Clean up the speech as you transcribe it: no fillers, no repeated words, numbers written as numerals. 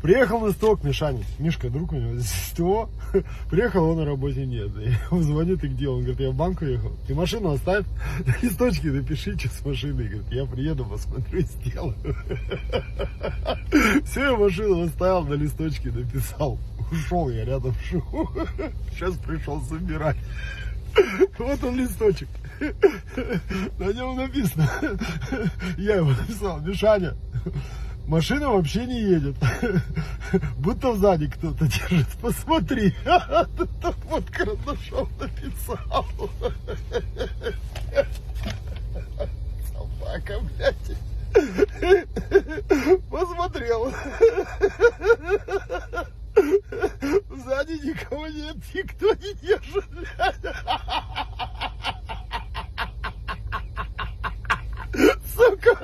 Приехал на сток, Мишаня, Мишка, друг у него здесь СТО. Приехал, его на работе нет. Я ему звоню, ты где? Он говорит, я в банк уехал. Ты машину оставь, листочки напиши, что с машиной. Говорит, я приеду, посмотрю и сделаю. Все, я машину оставил, на листочке написал. Ушел, я рядом живу. Сейчас пришел забирать. Вот он листочек. На нем написано. Я его написал, Мишаня, машина вообще не едет. Будто сзади кто-то держит. Посмотри. Вот карандашом написал. Собака, блядь. Посмотрел. Сзади никого нет, никто не держит. Сука.